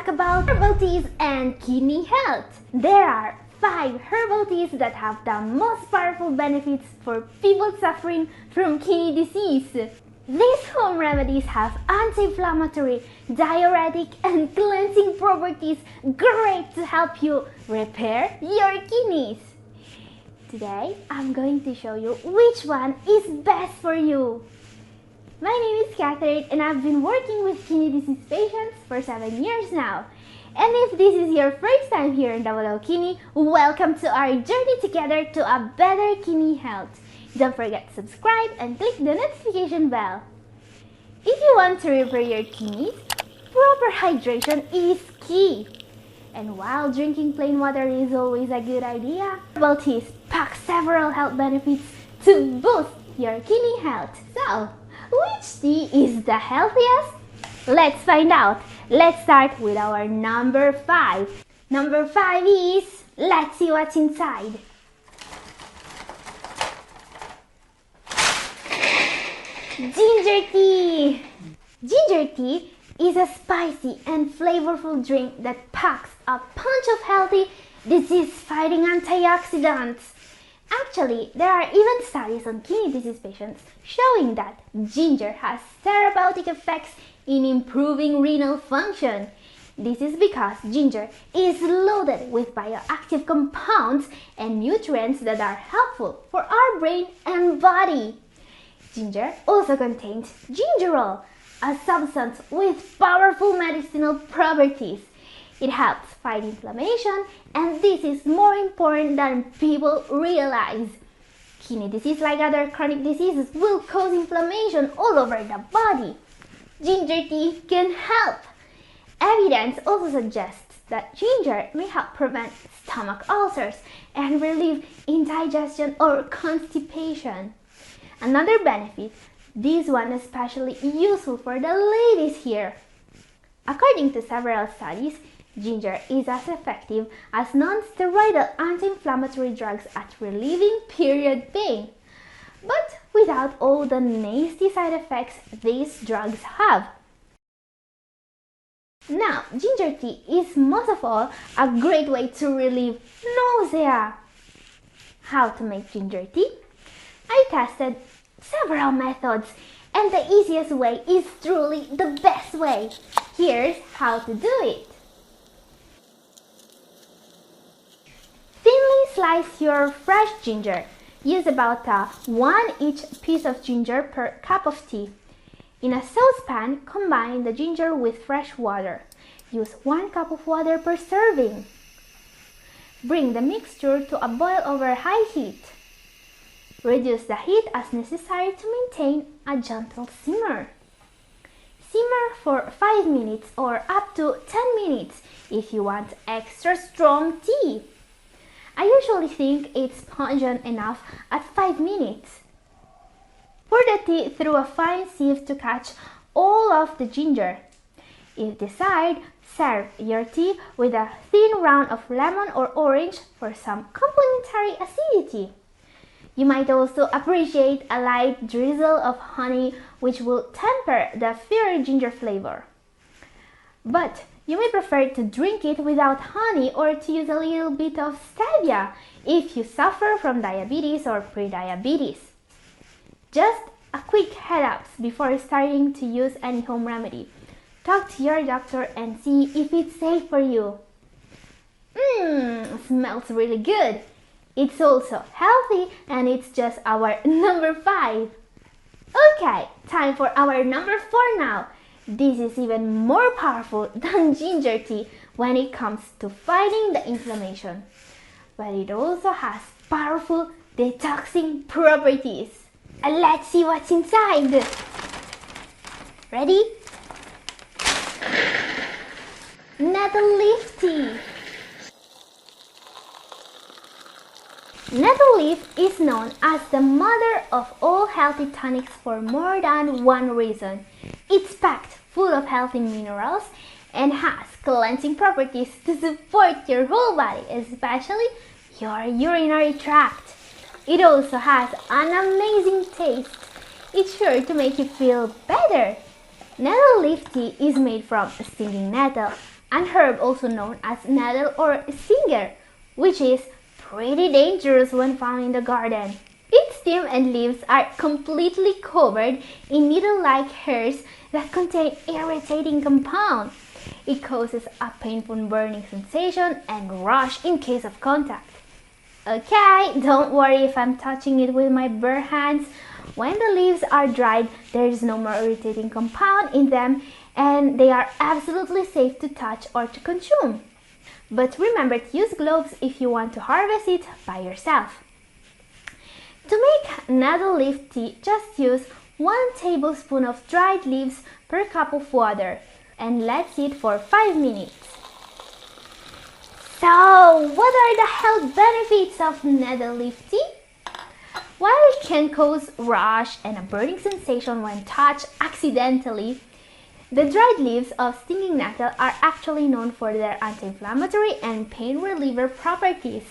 talk about herbal teas and kidney health. There are 5 herbal teas that have the most powerful benefits for people suffering from kidney disease. These home remedies have anti-inflammatory, diuretic, and cleansing properties great to help you repair your kidneys. Today, I'm going to show you which one is best for you. My name is Catherine and I've been working with kidney disease patients for 7 years now. And if this is your first time here in Double O Kidney, welcome to our journey together to a better kidney health. Don't forget to subscribe and click the notification bell. If you want to repair your kidneys, proper hydration is key. And while drinking plain water is always a good idea, herbal teas pack several health benefits to boost your kidney health. So, which tea is the healthiest? Let's find out. Let's start with our number 5. Number 5 is, let's see what's inside. Ginger tea! Ginger tea is a spicy and flavorful drink that packs a punch of healthy, disease-fighting antioxidants. Actually, there are even studies on kidney disease patients showing that ginger has therapeutic effects in improving renal function. This is because ginger is loaded with bioactive compounds and nutrients that are helpful for our brain and body. Ginger also contains gingerol, a substance with powerful medicinal properties. It helps fight inflammation, and this is more important than people realize. Kidney disease, like other chronic diseases, will cause inflammation all over the body. Ginger tea can help. Evidence also suggests that ginger may help prevent stomach ulcers and relieve indigestion or constipation. Another benefit, this one is especially useful for the ladies here. According to several studies, ginger is as effective as non-steroidal anti-inflammatory drugs at relieving period pain, but without all the nasty side effects these drugs have. Now, ginger tea is most of all a great way to relieve nausea. How to make ginger tea? I tested several methods, and the easiest way is truly the best way. Here's how to do it. Thinly slice your fresh ginger. Use about 1 each piece of ginger per cup of tea. In a saucepan, combine the ginger with fresh water. Use 1 cup of water per serving. Bring the mixture to a boil over high heat. Reduce the heat as necessary to maintain a gentle simmer. Simmer for 5 minutes or up to 10 minutes if you want extra strong tea. I usually think it's pungent enough at 5 minutes. Pour the tea through a fine sieve to catch all of the ginger. If desired, serve your tea with a thin round of lemon or orange for some complementary acidity. You might also appreciate a light drizzle of honey, which will temper the fiery ginger flavor. But you may prefer to drink it without honey or to use a little bit of stevia if you suffer from diabetes or prediabetes. Just a quick head-up before starting to use any home remedy. Talk to your doctor and see if it's safe for you. Smells really good. It's also healthy, and it's just our number 5. Okay, time for our number 4 now. This is even more powerful than ginger tea when it comes to fighting the inflammation. But it also has powerful detoxing properties. And let's see what's inside. Ready? Nettle leaf tea. Nettle leaf is known as the mother of all healthy tonics for more than one reason. It's packed full of healthy minerals and has cleansing properties to support your whole body, especially your urinary tract. It also has an amazing taste. It's sure to make you feel better. Nettle leaf tea is made from stinging nettle, an herb also known as nettle or stinger, which is pretty dangerous when found in the garden. Its stem and leaves are completely covered in needle-like hairs that contain irritating compound. It causes a painful burning sensation and rash in case of contact. Okay, don't worry if I'm touching it with my bare hands. When the leaves are dried, there is no more irritating compound in them and they are absolutely safe to touch or to consume. But remember to use gloves if you want to harvest it by yourself. To make nettle leaf tea, just use 1 tablespoon of dried leaves per cup of water and let it for 5 minutes. So, what are the health benefits of nettle leaf tea? While it can cause rash and a burning sensation when touched accidentally, the dried leaves of stinging nettle are actually known for their anti-inflammatory and pain reliever properties.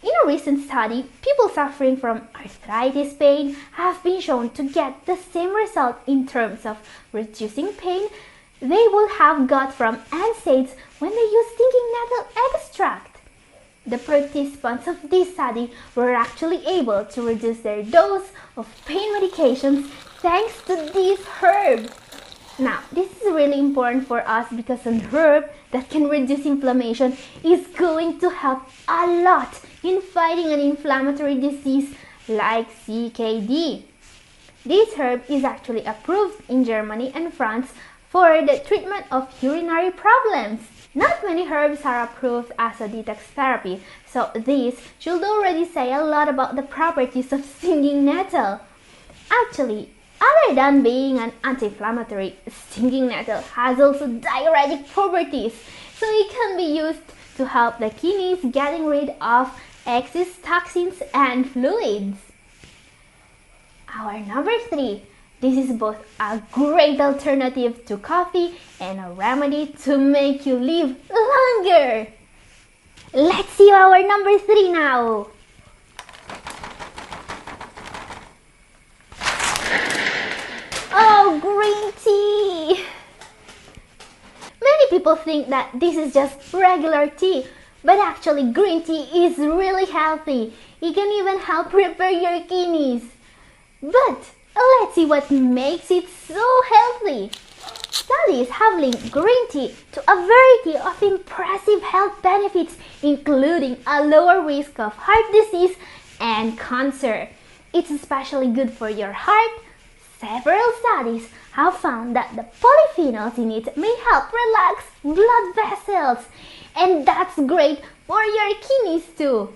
In a recent study, people suffering from arthritis pain have been shown to get the same result in terms of reducing pain they would have got from NSAIDs when they used stinging nettle extract. The participants of this study were actually able to reduce their dose of pain medications thanks to this herb. Now, this is really important for us because an herb that can reduce inflammation is going to help a lot in fighting an inflammatory disease like CKD. This herb is actually approved in Germany and France for the treatment of urinary problems. Not many herbs are approved as a detox therapy, so this should already say a lot about the properties of stinging nettle. Actually, other than being an anti-inflammatory, stinging nettle has also diuretic properties, so it can be used to help the kidneys getting rid of excess toxins and fluids. Our number 3. This is both a great alternative to coffee and a remedy to make you live longer. Let's see our number 3 now. Oh, green tea! Many people think that this is just regular tea, but actually green tea is really healthy. It can even help repair your kidneys. But let's see what makes it so healthy. Studies have linked green tea to a variety of impressive health benefits, including a lower risk of heart disease and cancer. It's especially good for your heart. Several studies have found that the polyphenols in it may help relax blood vessels, and that's great for your kidneys too.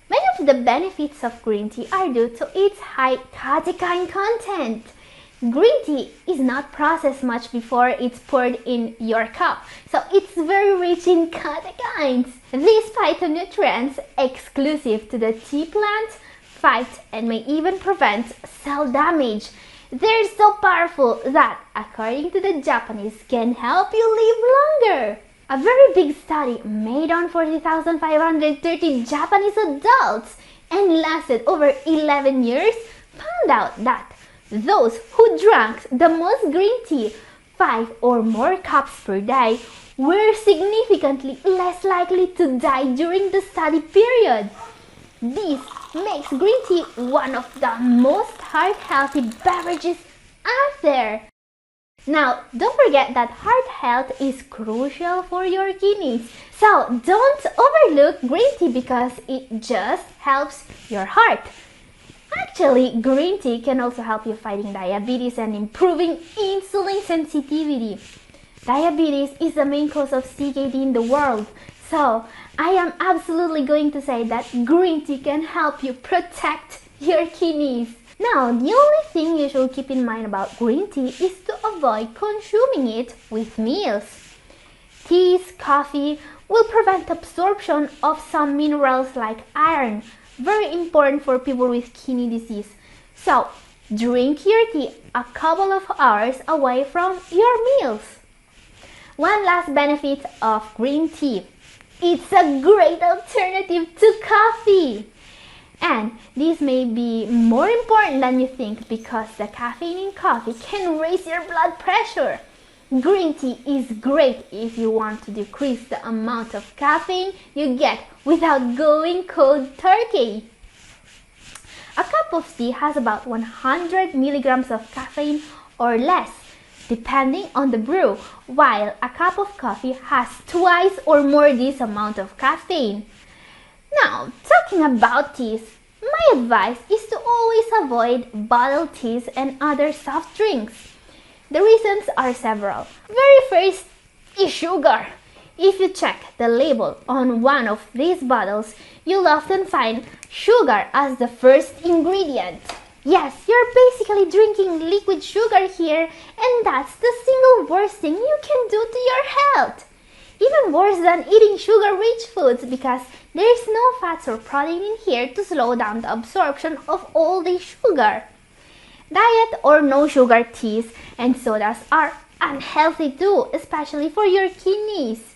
Many of the benefits of green tea are due to its high catechin content. Green tea is not processed much before it's poured in your cup, so it's very rich in catechins. These phytonutrients, exclusive to the tea plant, fight and may even prevent cell damage. They're so powerful that, according to the Japanese, can help you live longer. A very big study made on 40,530 Japanese adults and lasted over 11 years found out that those who drank the most green tea, 5 or more cups per day, were significantly less likely to die during the study period. This makes green tea one of the most heart-healthy beverages out there. Now, don't forget that heart health is crucial for your kidneys. So, don't overlook green tea because it just helps your heart. Actually, green tea can also help you fighting diabetes and improving insulin sensitivity. Diabetes is the main cause of CKD in the world. So, I am absolutely going to say that green tea can help you protect your kidneys. Now, the only thing you should keep in mind about green tea is to avoid consuming it with meals. Teas, coffee will prevent absorption of some minerals like iron, very important for people with kidney disease. So, drink your tea a couple of hours away from your meals. One last benefit of green tea. It's a great alternative to coffee. And this may be more important than you think because the caffeine in coffee can raise your blood pressure. Green tea is great if you want to decrease the amount of caffeine you get without going cold turkey. A cup of tea has about 100 milligrams of caffeine or less, depending on the brew, while a cup of coffee has twice or more this amount of caffeine. Now, talking about teas, my advice is to always avoid bottled teas and other soft drinks. The reasons are several. Very first is sugar. If you check the label on one of these bottles, you'll often find sugar as the first ingredient. Yes, you're basically drinking liquid sugar here, and that's the single worst thing you can do to your health. Even worse than eating sugar-rich foods, because there's no fats or protein in here to slow down the absorption of all the sugar. Diet or no sugar teas and sodas are unhealthy too, especially for your kidneys.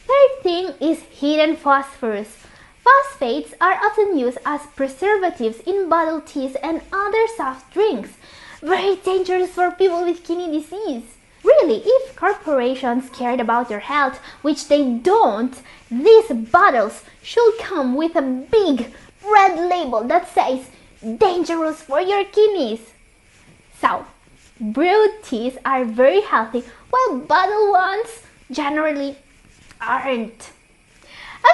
Third thing is hidden phosphorus. Phosphates are often used as preservatives in bottled teas and other soft drinks. Very dangerous for people with kidney disease. Really, if corporations cared about your health, which they don't, these bottles should come with a big red label that says dangerous for your kidneys. So, brewed teas are very healthy, while bottled ones generally aren't.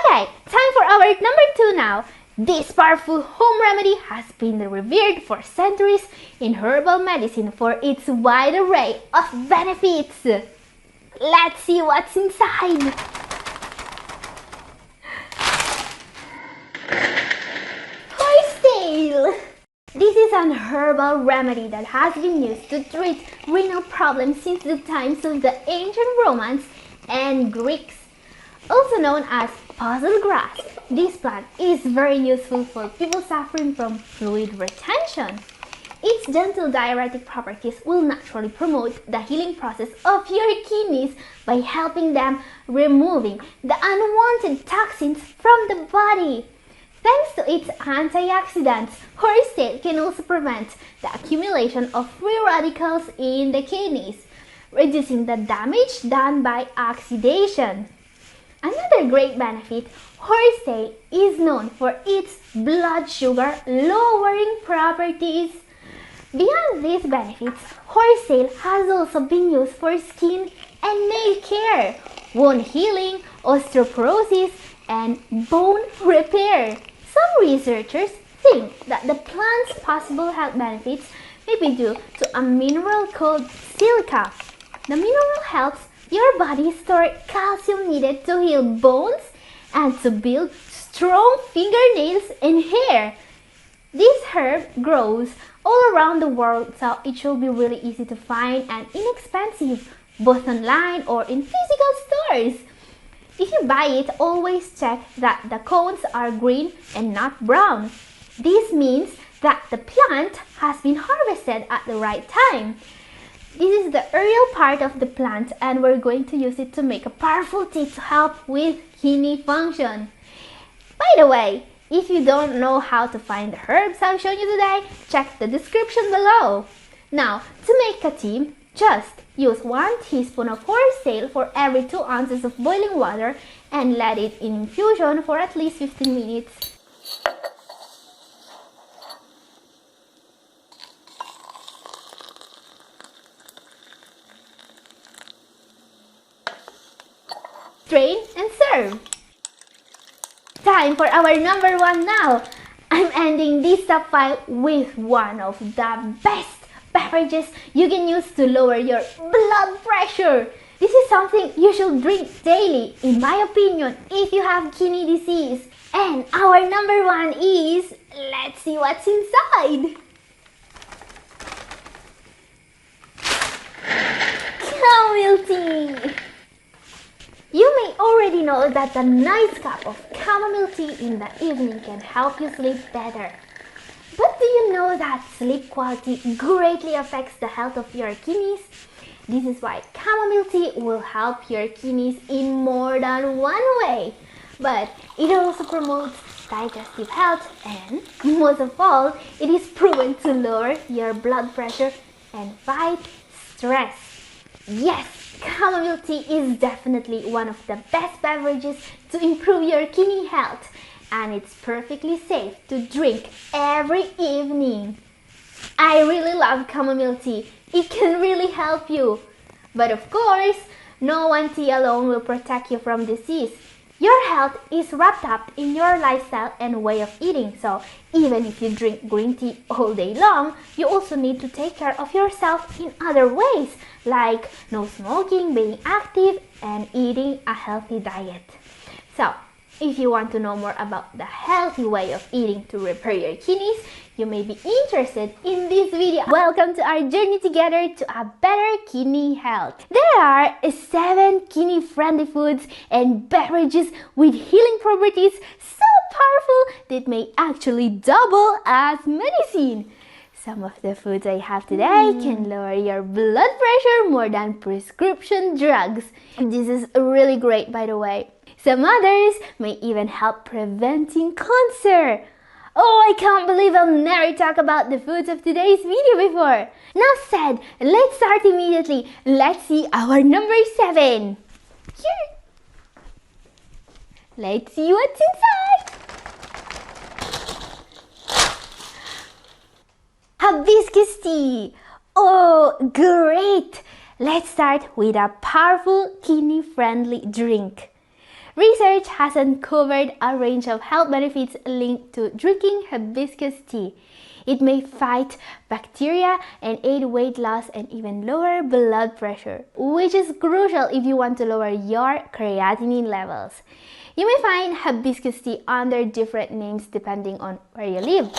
Okay, time for our number 2 now. This powerful home remedy has been revered for centuries in herbal medicine for its wide array of benefits. Let's see what's inside. Horsetail! This is an herbal remedy that has been used to treat renal problems since the times of the ancient Romans and Greeks. Also known as puzzle grass, this plant is very useful for people suffering from fluid retention. Its gentle diuretic properties will naturally promote the healing process of your kidneys by helping them removing the unwanted toxins from the body. Thanks to its antioxidants, horsetail can also prevent the accumulation of free radicals in the kidneys, reducing the damage done by oxidation. Another great benefit, horsetail is known for its blood sugar lowering properties. Beyond these benefits, horsetail has also been used for skin and nail care, wound healing, osteoporosis, and bone repair. Some researchers think that the plant's possible health benefits may be due to a mineral called silica. The mineral helps your body store calcium needed to heal bones and to build strong fingernails and hair. This herb grows all around the world, so it should be really easy to find and inexpensive, both online or in physical stores. If you buy it, always check that the cones are green and not brown. This means that the plant has been harvested at the right time. This is the aerial part of the plant, and we're going to use it to make a powerful tea to help with kidney function. By the way, if you don't know how to find the herbs I've shown you today, check the description below. Now, to make a tea, just use 1 teaspoon of horsetail for every 2 ounces of boiling water and let it in infusion for at least 15 minutes. Strain and serve. Time for our number 1 now. I'm ending this top 5 with one of the best beverages you can use to lower your blood pressure. This is something you should drink daily, in my opinion, if you have kidney disease. And our number 1 is, let's see what's inside. Chamomile tea. You may already know that a nice cup of chamomile tea in the evening can help you sleep better. But do you know that sleep quality greatly affects the health of your kidneys? This is why chamomile tea will help your kidneys in more than one way. But it also promotes digestive health, and most of all, it is proven to lower your blood pressure and fight stress. Yes, chamomile tea is definitely one of the best beverages to improve your kidney health, and it's perfectly safe to drink every evening. I really love chamomile tea. It can really help you. But of course, no one tea alone will protect you from disease. Your health is wrapped up in your lifestyle and way of eating. So even if you drink green tea all day long, you also need to take care of yourself in other ways, like no smoking, being active, and eating a healthy diet. So if you want to know more about the healthy way of eating to repair your kidneys, you may be interested in this video. Welcome to our journey together to a better kidney health. There are 7 kidney-friendly foods and beverages with healing properties so powerful that may actually double as medicine. Some of the foods I have today can lower your blood pressure more than prescription drugs. This is really great, by the way. Some others may even help preventing cancer. Oh, I can't believe I'll never talk about the foods of today's video before. Now said, let's start immediately. Let's see our number 7. Here. Let's see what's inside. Hibiscus tea. Oh, great. Let's start with a powerful kidney-friendly drink. Research has uncovered a range of health benefits linked to drinking hibiscus tea. It may fight bacteria and aid weight loss and even lower blood pressure, which is crucial if you want to lower your creatinine levels. You may find hibiscus tea under different names depending on where you live.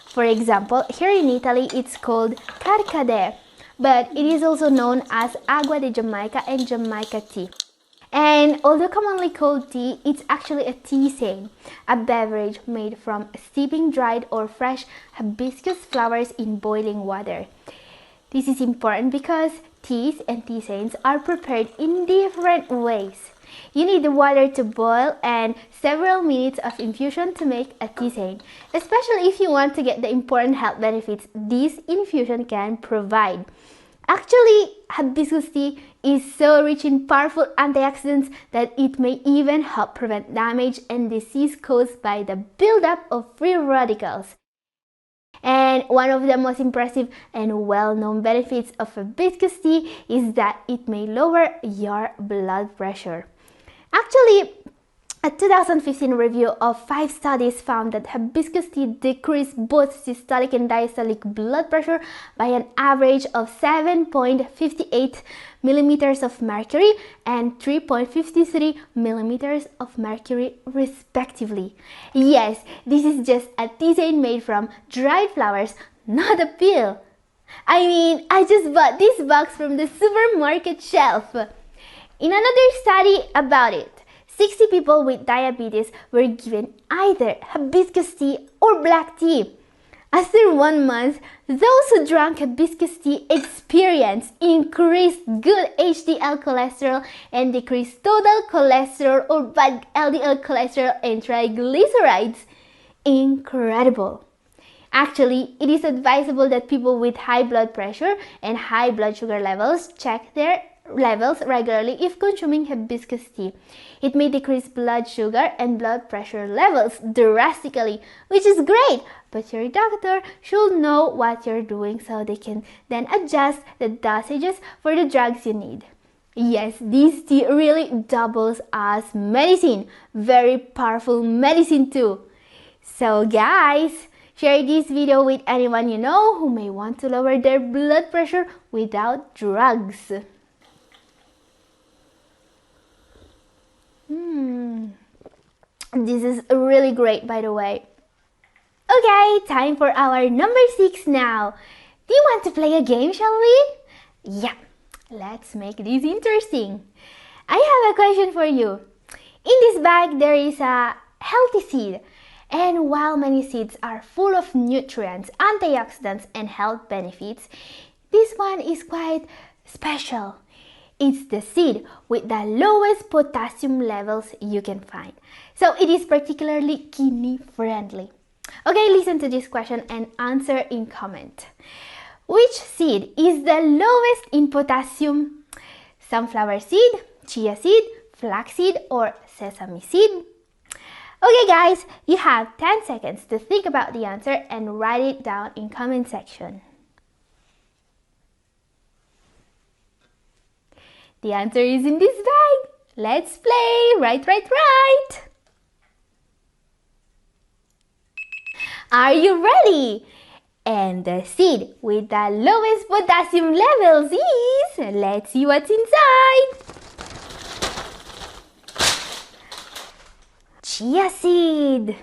For example, here in Italy, it's called carcade, but it is also known as agua de Jamaica and Jamaica tea. And although commonly called tea, it's actually a tisane, a beverage made from steeping dried or fresh hibiscus flowers in boiling water. This is important because teas and tisanes are prepared in different ways. You need the water to boil and several minutes of infusion to make a tisane, especially if you want to get the important health benefits this infusion can provide. Actually, hibiscus tea is so rich in powerful antioxidants that it may even help prevent damage and disease caused by the buildup of free radicals. And one of the most impressive and well-known benefits of hibiscus tea is that it may lower your blood pressure. Actually, a 2015 review of 5 studies found that hibiscus tea decreased both systolic and diastolic blood pressure by an average of 7.58 millimeters of mercury and 3.53 millimeters of mercury respectively. Yes, this is just a tisane made from dried flowers, not a pill. I mean, I just bought this box from the supermarket shelf. In another study about it, 60 people with diabetes were given either hibiscus tea or black tea. After 1 month, those who drank hibiscus tea experienced increased good HDL cholesterol and decreased total cholesterol or bad LDL cholesterol and triglycerides. Incredible! Actually, it is advisable that people with high blood pressure and high blood sugar levels check their levels regularly if consuming hibiscus tea. It may decrease blood sugar and blood pressure levels drastically, which is great, but your doctor should know what you're doing so they can then adjust the dosages for the drugs you need. Yes, this tea really doubles as medicine, very powerful medicine too. So guys, share this video with anyone you know who may want to lower their blood pressure without drugs. This is really great, by the way. Okay, time for our number 6 now. Do you want to play a game, shall we? Yeah, let's make this interesting. I have a question for you. In this bag, there is a healthy seed. And while many seeds are full of nutrients, antioxidants, and health benefits, this one is quite special. It's the seed with the lowest potassium levels you can find. So it is particularly kidney friendly. Okay, listen to this question and answer in comment. Which seed is the lowest in potassium? sunflower seed, chia seed, flaxseed, or sesame seed? Okay guys, you have 10 seconds to think about the answer and write it down in comment section. The answer is in this bag. Let's play. Right. Are you ready? And the seed with the lowest potassium levels is, let's see what's inside. Chia seed.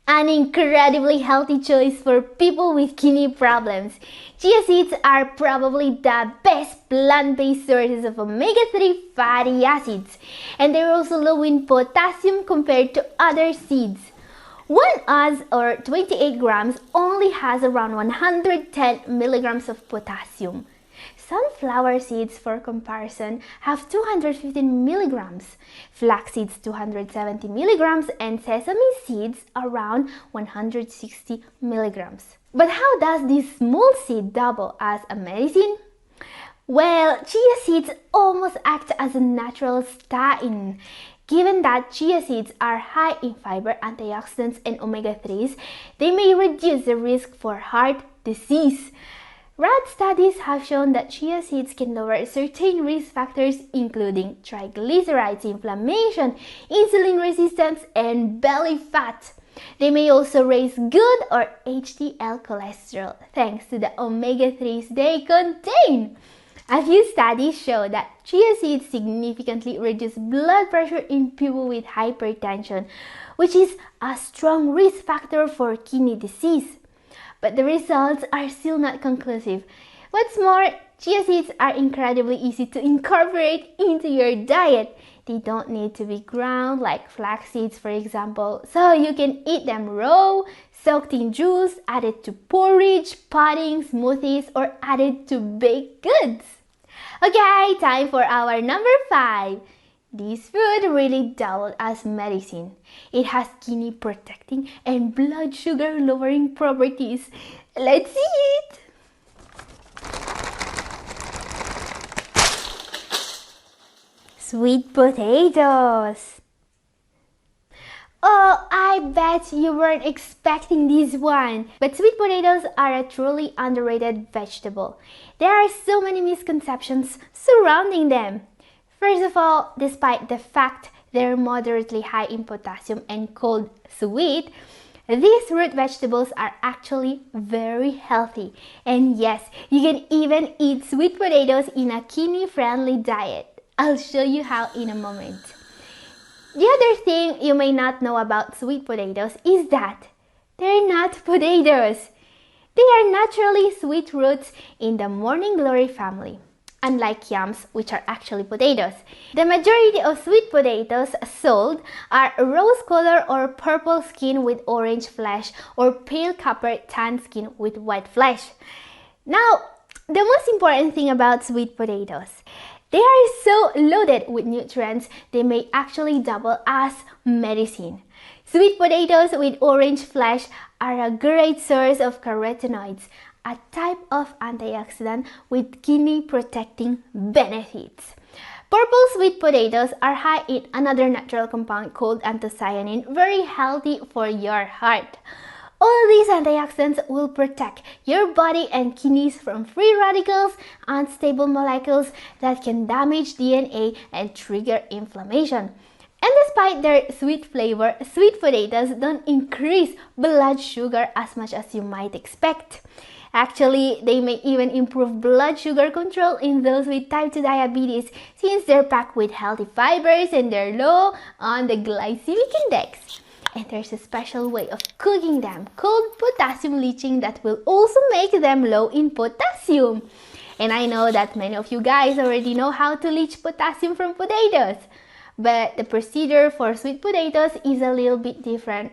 An incredibly healthy choice for people with kidney problems. Chia seeds are probably the best plant-based sources of omega-3 fatty acids, and they're also low in potassium compared to other seeds. 1 ounce or 28 grams only has around 110 milligrams of potassium. Sunflower seeds, for comparison, have 215 milligrams, flax seeds 270 milligrams, and sesame seeds around 160 milligrams. But how does this small seed double as a medicine? Well, chia seeds almost act as a natural statin. Given that chia seeds are high in fiber, antioxidants, and omega-3s, they may reduce the risk for heart disease. Rat studies have shown that chia seeds can lower certain risk factors including triglycerides, inflammation, insulin resistance, and belly fat. They may also raise good or HDL cholesterol thanks to the omega-3s they contain. A few studies show that chia seeds significantly reduce blood pressure in people with hypertension, which is a strong risk factor for kidney disease. But the results are still not conclusive. What's more, chia seeds are incredibly easy to incorporate into your diet. They don't need to be ground like flax seeds, for example, so you can eat them raw, soaked in juice, added to porridge, pudding, smoothies, or added to baked goods. Okay, time for our number 5. This food really doubled as medicine. It has kidney protecting and blood sugar lowering properties. Let's see it! Sweet potatoes. Oh, I bet you weren't expecting this one. But sweet potatoes are a truly underrated vegetable. There are so many misconceptions surrounding them. First of all, despite the fact they're moderately high in potassium and called sweet, these root vegetables are actually very healthy. And yes, you can even eat sweet potatoes in a kidney-friendly diet. I'll show you how in a moment. The other thing you may not know about sweet potatoes is that they're not potatoes. They are naturally sweet roots in the morning glory family. Unlike yams, which are actually potatoes. The majority of sweet potatoes sold are rose color or purple skin with orange flesh or pale copper tan skin with white flesh. Now, the most important thing about sweet potatoes, they are so loaded with nutrients, they may actually double as medicine. Sweet potatoes with orange flesh are a great source of carotenoids, a type of antioxidant with kidney protecting benefits. Purple sweet potatoes are high in another natural compound called anthocyanin, very healthy for your heart. All these antioxidants will protect your body and kidneys from free radicals, unstable molecules that can damage DNA and trigger inflammation. And despite their sweet flavor, sweet potatoes don't increase blood sugar as much as you might expect. Actually, they may even improve blood sugar control in those with type 2 diabetes since they're packed with healthy fibers and they're low on the glycemic index. And there's a special way of cooking them called potassium leaching that will also make them low in potassium. And I know that many of you guys already know how to leach potassium from potatoes. But the procedure for sweet potatoes is a little bit different.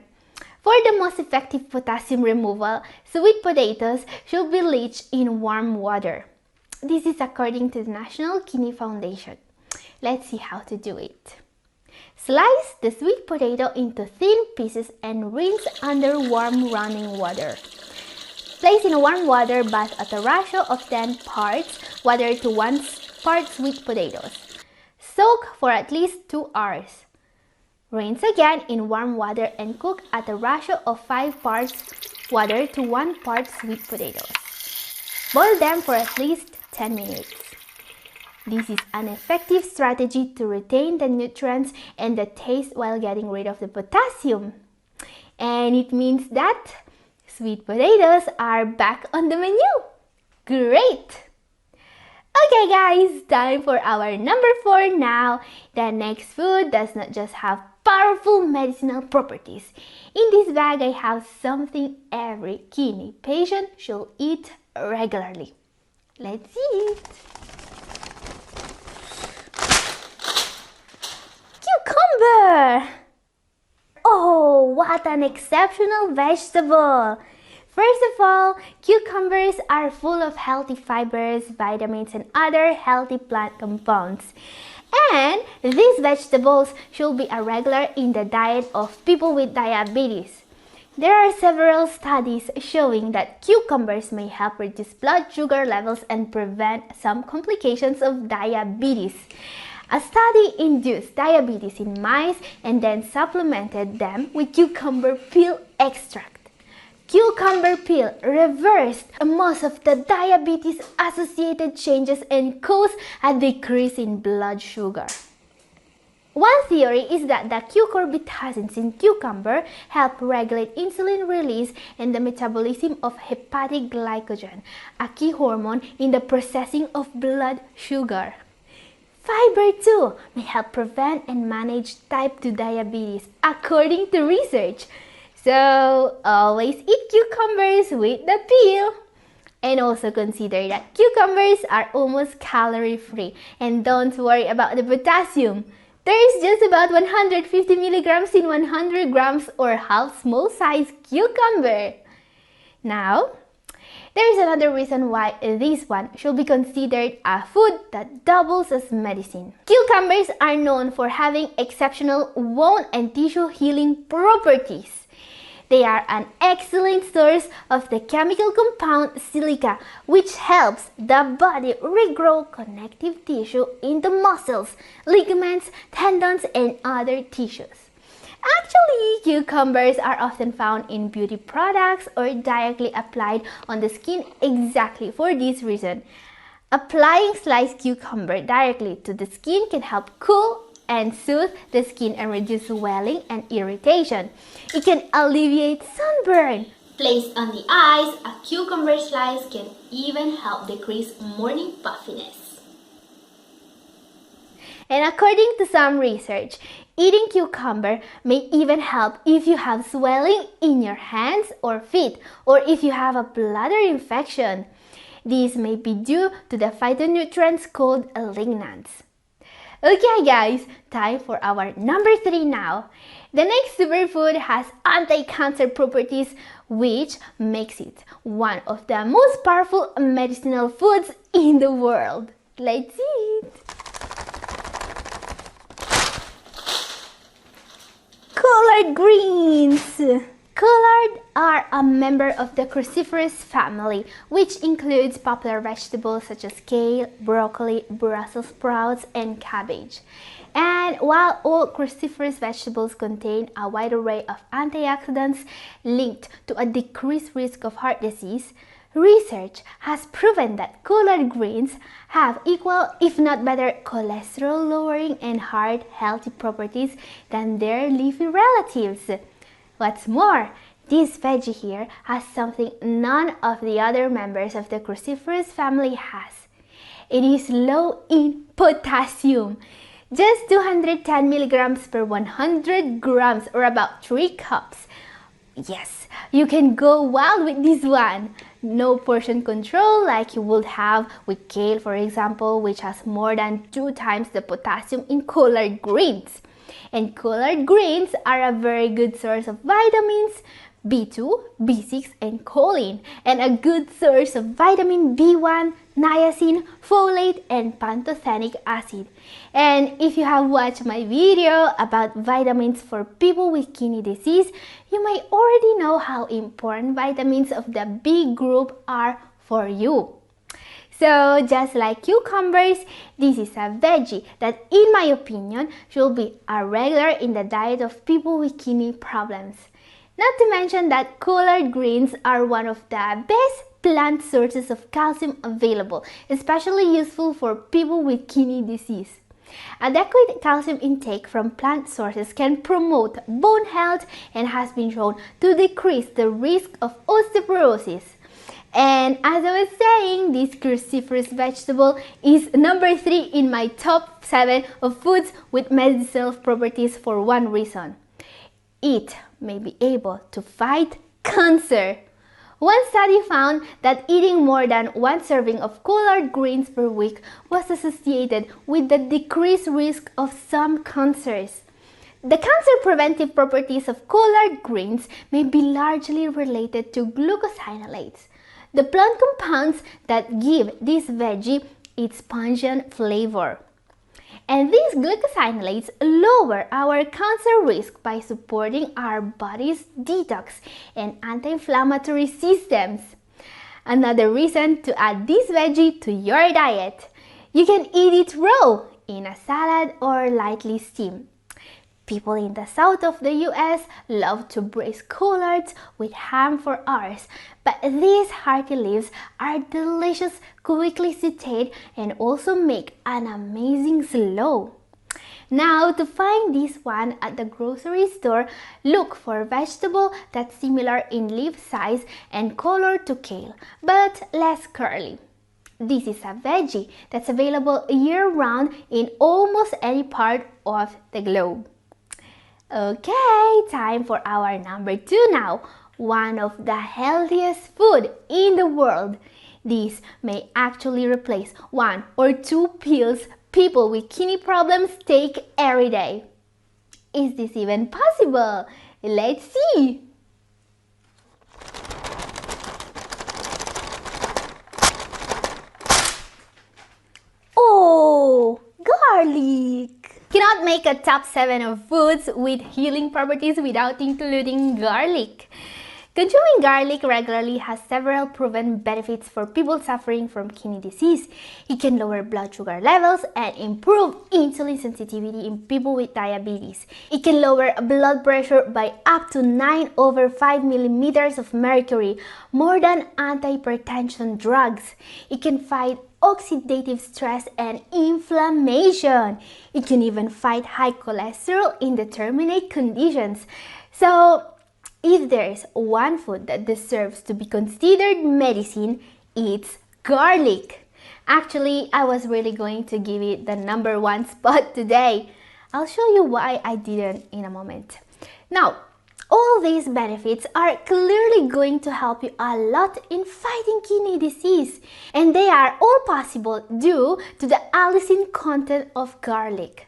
For the most effective potassium removal, sweet potatoes should be leached in warm water. This is according to the National Kidney Foundation. Let's see how to do it. Slice the sweet potato into thin pieces and rinse under warm running water. Place in a warm water bath at a ratio of 10 parts water to 1 parts sweet potatoes. Soak for at least 2 hours. Rinse again in warm water and cook at a ratio of 5 parts water to 1 part sweet potatoes. Boil them for at least 10 minutes. This is an effective strategy to retain the nutrients and the taste while getting rid of the potassium. And it means that sweet potatoes are back on the menu. Great! Okay guys, time for our number 4 now. The next food does not just have powerful medicinal properties. In this bag I have something every kidney patient should eat regularly. Let's eat! Cucumber! Oh, what an exceptional vegetable! First of all, cucumbers are full of healthy fibers, vitamins, and other healthy plant compounds. And these vegetables should be a regular in the diet of people with diabetes. There are several studies showing that cucumbers may help reduce blood sugar levels and prevent some complications of diabetes. A study induced diabetes in mice and then supplemented them with cucumber peel extract. Cucumber peel reversed most of the diabetes-associated changes and caused a decrease in blood sugar. One theory is that the cucurbitacins in cucumber help regulate insulin release and the metabolism of hepatic glycogen, a key hormone in the processing of blood sugar. Fiber too may help prevent and manage type 2 diabetes, according to research. So, always eat cucumbers with the peel. And also consider that cucumbers are almost calorie-free. And don't worry about the potassium. There is just about 150 milligrams in 100 grams or half small size cucumber. Now, there is another reason why this one should be considered a food that doubles as medicine. Cucumbers are known for having exceptional wound and tissue healing properties. They are an excellent source of the chemical compound silica, which helps the body regrow connective tissue in the muscles, ligaments, tendons, and other tissues. Actually, cucumbers are often found in beauty products or directly applied on the skin exactly for this reason. Applying sliced cucumber directly to the skin can help cool and soothe the skin and reduce swelling and irritation. It can alleviate sunburn. Placed on the eyes, a cucumber slice can even help decrease morning puffiness. And according to some research, eating cucumber may even help if you have swelling in your hands or feet, or if you have a bladder infection. This may be due to the phytonutrients called lignans. Okay guys, time for our number 3 now. The next superfood has anti-cancer properties, which makes it one of the most powerful medicinal foods in the world. Let's eat! Collard greens! Collard are a member of the cruciferous family, which includes popular vegetables such as kale, broccoli, Brussels sprouts, and cabbage. And while all cruciferous vegetables contain a wide array of antioxidants linked to a decreased risk of heart disease, research has proven that collard greens have equal, if not better, cholesterol-lowering and heart-healthy properties than their leafy relatives. What's more, this veggie here has something none of the other members of the cruciferous family has. It is low in potassium. Just 210 milligrams per 100 grams or about 3 cups. Yes, you can go wild with this one. No portion control like you would have with kale, for example, which has more than 2 times the potassium in collard greens. And collard greens are a very good source of vitamins B2, B6, and choline, and a good source of vitamin B1, niacin, folate, and pantothenic acid. And if you have watched my video about vitamins for people with kidney disease, you may already know how important vitamins of the B group are for you. So just like cucumbers, this is a veggie that in my opinion should be a regular in the diet of people with kidney problems. Not to mention that collard greens are one of the best plant sources of calcium available, especially useful for people with kidney disease. Adequate calcium intake from plant sources can promote bone health and has been shown to decrease the risk of osteoporosis. And as I was saying, this cruciferous vegetable is number 3 in my top 7 of foods with medicinal properties for one reason. It may be able to fight cancer. One study found that eating more than 1 serving of collard greens per week was associated with the decreased risk of some cancers. The cancer preventive properties of collard greens may be largely related to glucosinolates, the plant compounds that give this veggie its pungent flavor. And these glucosinolates lower our cancer risk by supporting our body's detox and anti-inflammatory systems. Another reason to add this veggie to your diet. You can eat it raw, in a salad, or lightly steamed. People in the south of the US love to braise collards with ham for hours, but these hearty leaves are delicious, quickly sauteed, and also make an amazing slaw. Now, to find this one at the grocery store, look for vegetable that's similar in leaf size and color to kale, but less curly. This is a veggie that's available year-round in almost any part of the globe. Okay, time for our number 2 now. One of the healthiest food in the world. This may actually replace 1 or 2 pills people with kidney problems take every day. Is this even possible? Let's see. Oh, garlic! Cannot make a top 7 of foods with healing properties without including garlic. Consuming garlic regularly has several proven benefits for people suffering from kidney disease. It can lower blood sugar levels and improve insulin sensitivity in people with diabetes. It can lower blood pressure by up to 9/5 millimeters of mercury, more than antihypertension drugs. It can fight oxidative stress and inflammation. It can even fight high cholesterol indeterminate conditions. So, if there is one food that deserves to be considered medicine, it's garlic. Actually, I was really going to give it the number 1 spot today. I'll show you why I didn't in a moment. Now, all these benefits are clearly going to help you a lot in fighting kidney disease, and they are all possible due to the allicin content of garlic.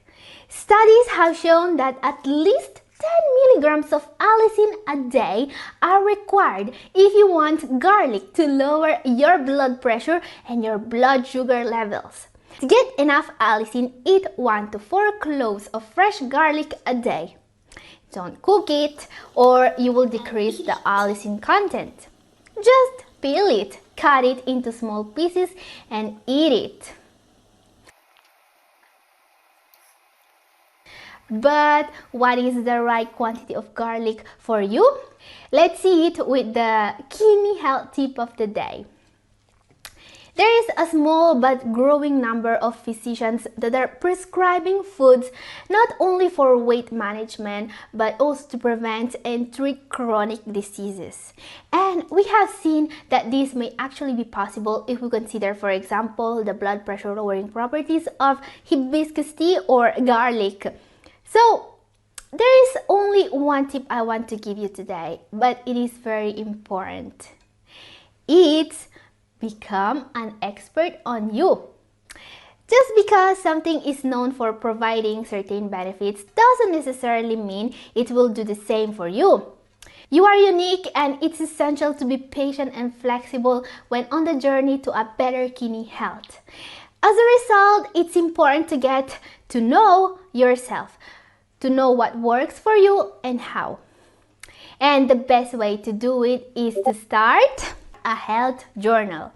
Studies have shown that at least 10 milligrams of allicin a day are required if you want garlic to lower your blood pressure and your blood sugar levels. To get enough allicin, eat 1 to 4 cloves of fresh garlic a day. Don't cook it or you will decrease the allicin content. Just peel it, cut it into small pieces and eat it. But what is the right quantity of garlic for you? Let's see it with the kidney health tip of the day. There is a small but growing number of physicians that are prescribing foods not only for weight management but also to prevent and treat chronic diseases. And we have seen that this may actually be possible if we consider, for example, the blood pressure lowering properties of hibiscus tea or garlic. So, there is only one tip I want to give you today, but it is very important. It's become an expert on you. Just because something is known for providing certain benefits doesn't necessarily mean it will do the same for you. You are unique and it's essential to be patient and flexible when on the journey to a better kidney health. As a result, it's important to get to know yourself, to know what works for you and how. And the best way to do it is to start a health journal.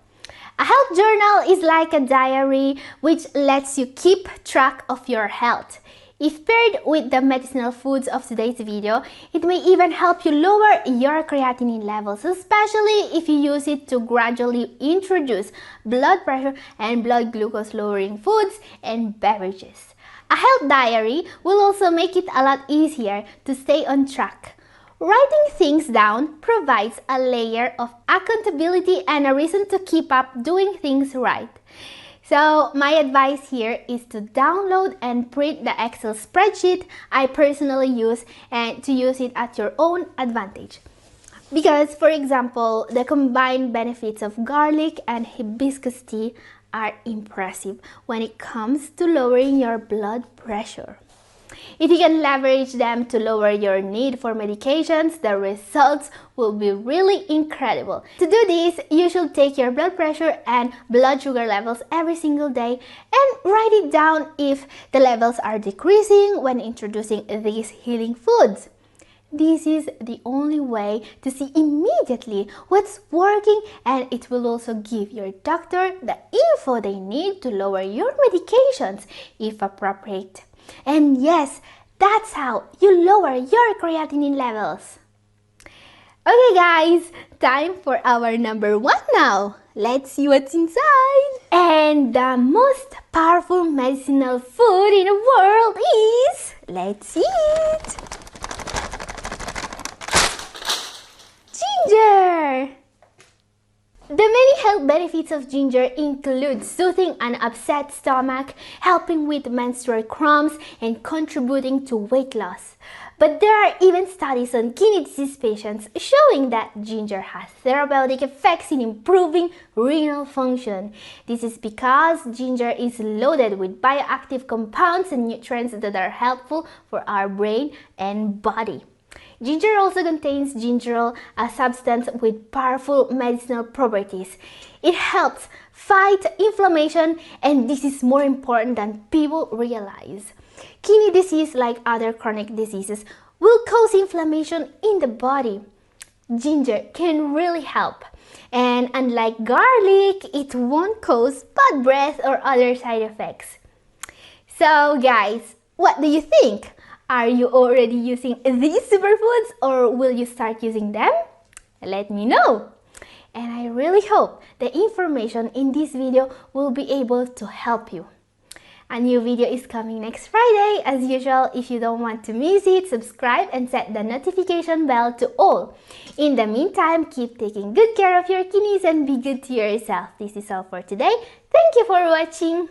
A health journal is like a diary which lets you keep track of your health. If paired with the medicinal foods of today's video, it may even help you lower your creatinine levels, especially if you use it to gradually introduce blood pressure and blood glucose lowering foods and beverages. A health diary will also make it a lot easier to stay on track. Writing things down provides a layer of accountability and a reason to keep up doing things right. So my advice here is to download and print the Excel spreadsheet I personally use and to use it at your own advantage. Because, for example, the combined benefits of garlic and hibiscus tea are impressive when it comes to lowering your blood pressure. If you can leverage them to lower your need for medications, the results will be really incredible. To do this, you should take your blood pressure and blood sugar levels every single day and write it down if the levels are decreasing when introducing these healing foods. This is the only way to see immediately what's working, and it will also give your doctor the info they need to lower your medications if appropriate. And yes, that's how you lower your creatinine levels. Okay guys, time for our number 1 now. Let's see what's inside. And the most powerful medicinal food in the world is, let's see it, ginger. The many health benefits of ginger include soothing an upset stomach, helping with menstrual cramps, and contributing to weight loss. But there are even studies on kidney disease patients showing that ginger has therapeutic effects in improving renal function. This is because ginger is loaded with bioactive compounds and nutrients that are helpful for our brain and body. Ginger also contains gingerol, a substance with powerful medicinal properties. It helps fight inflammation, and this is more important than people realize. Kidney disease, like other chronic diseases, will cause inflammation in the body. Ginger can really help, and unlike garlic, it won't cause bad breath or other side effects. So guys, what do you think? Are you already using these superfoods, or will you start using them? Let me know. And I really hope the information in this video will be able to help you. A new video is coming next Friday. As usual, if you don't want to miss it, subscribe and set the notification bell to all. In the meantime, keep taking good care of your kidneys and be good to yourself. This is all for today. Thank you for watching.